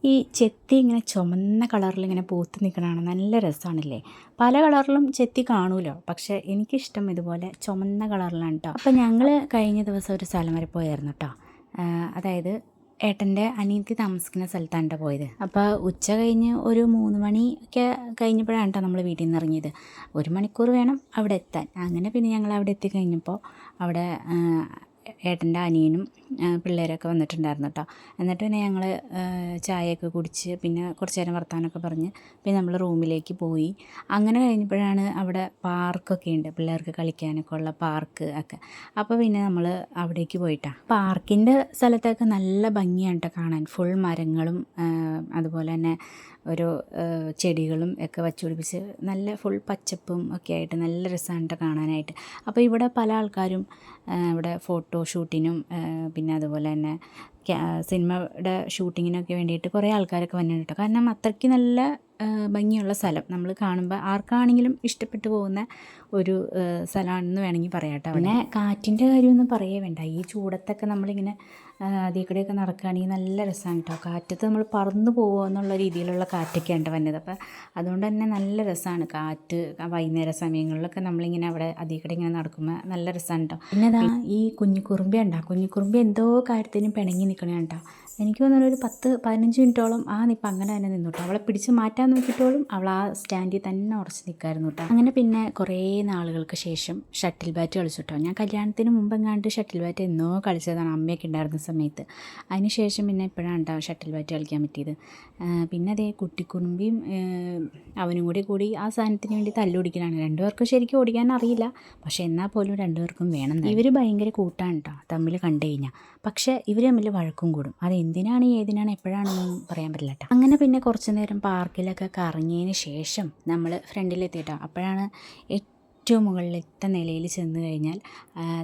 ഈ ചെത്തി ഇങ്ങനെ ചുമന്ന കളറിൽ ഇങ്ങനെ പൂത്ത് നിൽക്കണതാണ് നല്ല രസമാണല്ലേ. പല കളറിലും ചെത്തി കാണുമല്ലോ, പക്ഷേ എനിക്കിഷ്ടം ഇതുപോലെ ചുമന്ന കളറിലാണ് കേട്ടോ. അപ്പോൾ ഞങ്ങൾ കഴിഞ്ഞ ദിവസം ഒരു സ്ഥലം വരെ പോയായിരുന്നു കേട്ടോ. അതായത് ഏട്ടൻ്റെ അനിയത്തി താമസിക്കുന്ന സ്ഥലത്താണ് കേട്ടോ പോയത്. അപ്പോൾ ഉച്ച കഴിഞ്ഞ് ഒരു 3 മണിയൊക്കെ കഴിഞ്ഞപ്പോഴാണ് കേട്ടോ നമ്മൾ വീട്ടിൽ നിന്ന് ഇറങ്ങിയത്. 1 മണിക്കൂർ വേണം അവിടെ എത്താൻ. അങ്ങനെ പിന്നെ ഞങ്ങൾ അവിടെ എത്തിക്കഴിഞ്ഞപ്പോൾ അവിടെ ഏട്ടൻ്റെ അനിയനും പിള്ളേരൊക്കെ വന്നിട്ടുണ്ടായിരുന്നു കേട്ടോ. എന്നിട്ട് പിന്നെ ഞങ്ങൾ ചായയൊക്കെ കുടിച്ച് പിന്നെ കുറച്ച് നേരം വർത്താനമൊക്കെ പറഞ്ഞ് പിന്നെ നമ്മൾ റൂമിലേക്ക് പോയി. അങ്ങനെ കഴിഞ്ഞപ്പോഴാണ് അവിടെ പാർക്കൊക്കെ ഉണ്ട്, പിള്ളേർക്ക് കളിക്കാനൊക്കെ ഉള്ള പാർക്ക് ഒക്കെ. അപ്പോൾ പിന്നെ നമ്മൾ അവിടേക്ക് പോയിട്ടാണ്. പാർക്കിൻ്റെ സ്ഥലത്തൊക്കെ നല്ല ഭംഗിയാണ് കേട്ടോ കാണാൻ. ഫുൾ മരങ്ങളും അതുപോലെ തന്നെ ഓരോ ചെടികളും ഒക്കെ വച്ചുപിടിപ്പിച്ച് നല്ല ഫുൾ പച്ചപ്പും ഒക്കെ ആയിട്ട് നല്ല രസമാണ് കേട്ടോ കാണാനായിട്ട്. അപ്പോൾ ഇവിടെ പല ആൾക്കാരും ഇവിടെ ഫോട്ടോ ഷൂട്ടിനും പിന്നെ അതുപോലെ തന്നെ സിനിമയുടെ ഷൂട്ടിങ്ങിനൊക്കെ വേണ്ടിയിട്ട് കുറേ ആൾക്കാരൊക്കെ വന്നിട്ടുണ്ട് കേട്ടോ. കാരണം അത്രയ്ക്ക് നല്ല ഭംഗിയുള്ള സ്ഥലം, നമ്മൾ കാണുമ്പോൾ ആർക്കാണെങ്കിലും ഇഷ്ടപ്പെട്ടു പോകുന്ന ഒരു സ്ഥലമാണെന്ന് വേണമെങ്കിൽ പറയാം കേട്ടോ. പിന്നെ കാറ്റിൻ്റെ കാര്യമൊന്നും പറയേ വേണ്ട. ഈ ചൂടത്തൊക്കെ നമ്മളിങ്ങനെ അതിൽ കൂടെയൊക്കെ നടക്കുകയാണെങ്കിൽ നല്ല രസമാണ് കേട്ടോ. കാറ്റത്ത് നമ്മൾ പറന്നു പോകുമോ എന്നുള്ള രീതിയിലുള്ള കാറ്റൊക്കെയാണ് വന്നത്. അപ്പോൾ അതുകൊണ്ട് തന്നെ നല്ല രസമാണ് കാറ്റ്. വൈകുന്നേര സമയങ്ങളിലൊക്കെ നമ്മളിങ്ങനെ അവിടെ അതിൽ കൂടെ ഇങ്ങനെ നടക്കുമ്പോൾ നല്ല രസമാണ് കേട്ടോ. പിന്നെ അതാ ഈ കുഞ്ഞിക്കുറുമ്പി ഉണ്ടോ, കുഞ്ഞിക്കുറുമ്പി എന്തോ കാര്യത്തിനും പിണങ്ങി നിൽക്കണേ കേട്ടോ. എനിക്ക് തോന്നുന്നു ഒരു 10-15 മിനിറ്റോളം ആ നിൽപ്പ് അങ്ങനെ തന്നെ നിന്നു കേട്ടോ. അവളെ പിടിച്ച് മാറ്റാൻ നോക്കിയിട്ടോളും അവൾ ആ സ്റ്റാൻഡിൽ തന്നെ ഉറച്ച് നിൽക്കായിരുന്നു കേട്ടോ. അങ്ങനെ പിന്നെ കുറേ നാളുകൾക്ക് ശേഷം ഷട്ടിൽ ബാറ്റ് കളിച്ചു കേട്ടോ. ഞാൻ കല്യാണത്തിന് മുമ്പെങ്ങാണ്ട് ഷട്ടിൽ ബാറ്റ് എന്നോ കളിച്ചതാണ്, അമ്മയൊക്കെ ഉണ്ടായിരുന്ന സമയത്ത്. അതിന് ശേഷം പിന്നെ ഇപ്പോഴാണ് കേട്ടോ ഷട്ടിൽ ബാറ്റ് കളിക്കാൻ പറ്റിയത്. പിന്നെ അതേ കുട്ടിക്കുറുമ്പിയും അവനും കൂടി ആ സാധനത്തിന് വേണ്ടി തല്ലുപിടിക്കലാണ്. രണ്ടുപേർക്കും ശരിക്കും ഓടിക്കാൻ അറിയില്ല, പക്ഷേ എന്നാൽ പോലും രണ്ടുപേർക്കും വേണം. ഇവർ ഭയങ്കര കൂട്ടാണ് കേട്ടോ തമ്മിൽ കണ്ടു കഴിഞ്ഞാൽ. പക്ഷേ ഇവർ തമ്മിൽ വഴക്കും കൂടും. അതെന്തിനാണ് ഏതിനാണ് എപ്പോഴാണെന്നൊന്നും പറയാൻ പറ്റില്ല കേട്ടോ. അങ്ങനെ പിന്നെ കുറച്ച് നേരം പാർക്കിലൊക്കെ കറങ്ങിയതിന് ശേഷം നമ്മൾ ഫ്രണ്ടിലെത്തിയിട്ടോ. അപ്പോഴാണ് ഏറ്റവും മുകളിലത്തെ നിലയിൽ ചെന്ന് കഴിഞ്ഞാൽ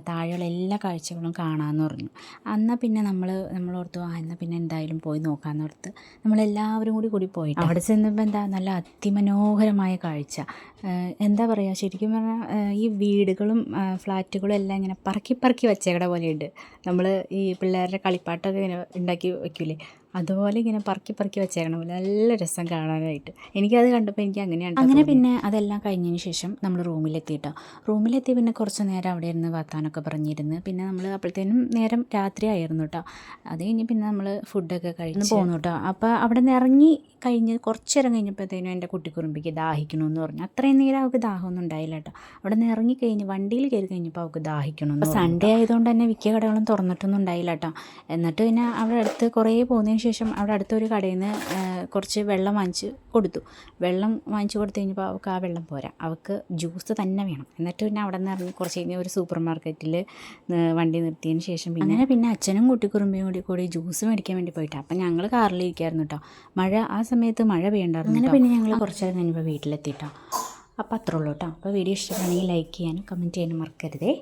താഴെയുള്ള എല്ലാ കാഴ്ചകളും കാണാമെന്ന് പറഞ്ഞു. എന്നാൽ പിന്നെ നമ്മളോർത്തു എന്നാൽ പിന്നെ എന്തായാലും പോയി നോക്കാമെന്ന് ഓർത്ത് നമ്മളെല്ലാവരും കൂടി പോയിട്ട് അവിടെ ചെന്നപ്പോൾ നല്ല അതിമനോഹരമായ കാഴ്ച. എന്താ പറയുക, ശരിക്കും പറഞ്ഞാൽ ഈ വീടുകളും ഫ്ലാറ്റുകളും എല്ലാം ഇങ്ങനെ പറക്കി വച്ചേക്കട പോലെയുണ്ട്. നമ്മൾ ഈ പിള്ളേരുടെ കളിപ്പാട്ടമൊക്കെ ഇങ്ങനെ ഉണ്ടാക്കി വയ്ക്കൂലേ, അതുപോലെ ഇങ്ങനെ പറക്കി വെച്ചേക്കണം പോലെ നല്ല രസം കാണാനായിട്ട്. എനിക്കത് കണ്ടപ്പോൾ എനിക്ക് അങ്ങനെയാണ്. അങ്ങനെ പിന്നെ അതെല്ലാം കഴിഞ്ഞതിന് ശേഷം നമ്മൾ റൂമിലെത്തി പിന്നെ കുറച്ച് നേരം അവിടെ ഇരുന്ന് വർത്താനമൊക്കെ പറഞ്ഞിരുന്ന് പിന്നെ നമ്മൾ അപ്പോഴത്തേനും നേരം രാത്രി ആയിരുന്നു കേട്ടോ. അത് കഴിഞ്ഞ് പിന്നെ നമ്മൾ ഫുഡൊക്കെ കഴിച്ച് പോന്നു കേട്ടോ. അപ്പോൾ അവിടെ നിന്ന് ഇറങ്ങി കഴിഞ്ഞ് കുറച്ച് നേരം കഴിഞ്ഞപ്പോഴത്തേനും എൻ്റെ കുട്ടിക്കുറുമ്പിക്ക് ദാഹിക്കണമെന്ന് പറഞ്ഞു. അത്രയും നേരം അവൾക്ക് ദാഹമൊന്നും ഉണ്ടായില്ല കേട്ടോ. അവിടെ നിന്ന് ഇറങ്ങിക്കഴിഞ്ഞ് വണ്ടിയിൽ കയറി കഴിഞ്ഞപ്പോൾ അവൾക്ക് ദാഹിക്കണമെന്ന്. സൺഡേ ആയതുകൊണ്ട് തന്നെ മിക്ക കടകളും തുറന്നിട്ടൊന്നും ഉണ്ടായില്ല കേട്ടോ. എന്നിട്ട് പിന്നെ അവിടെ അടുത്ത് കുറേ പോകുന്നതിന് ശേഷം അവിടെ അടുത്തൊരു കടയിൽ നിന്ന് കുറച്ച് വെള്ളം വാങ്ങിച്ച് കൊടുത്തു. വെള്ളം വാങ്ങിച്ച് കൊടുത്തു കഴിഞ്ഞപ്പോൾ അവൾക്ക് ആ വെള്ളം പോരാ, അവൾക്ക് ജ്യൂസ് തന്നെ വേണം. എന്നിട്ട് പിന്നെ അവിടെ നിന്ന് ഇറങ്ങി കുറച്ച് കഴിഞ്ഞ് ഒരു സൂപ്പർ മാർക്കറ്റിൽ വണ്ടി നിർത്തിയതിന് ശേഷം അങ്ങനെ പിന്നെ അച്ഛനും കുട്ടിക്കുറുമ്പിയും കൂടി ജ്യൂസ് മേടിക്കാൻ വേണ്ടി പോയിട്ടാണ്. അപ്പം ഞങ്ങൾ കാറിലിരിക്കായിരുന്നു കേട്ടോ. ആ സമയത്ത് മഴ പെയ്യണ്ടായിരുന്നു. അങ്ങനെ പിന്നെ ഞങ്ങൾ കുറച്ച് നേരം കഴിഞ്ഞപ്പോൾ വീട്ടിലെത്തിയിട്ടോ. അപ്പോൾ അത്രേ ഉള്ളൂ കേട്ടോ. അപ്പോൾ വീഡിയോ ഇഷ്ടമാണെങ്കിൽ ലൈക്ക് ചെയ്യാനും കമൻറ്റ് ചെയ്യാനും മറക്കരുതേ.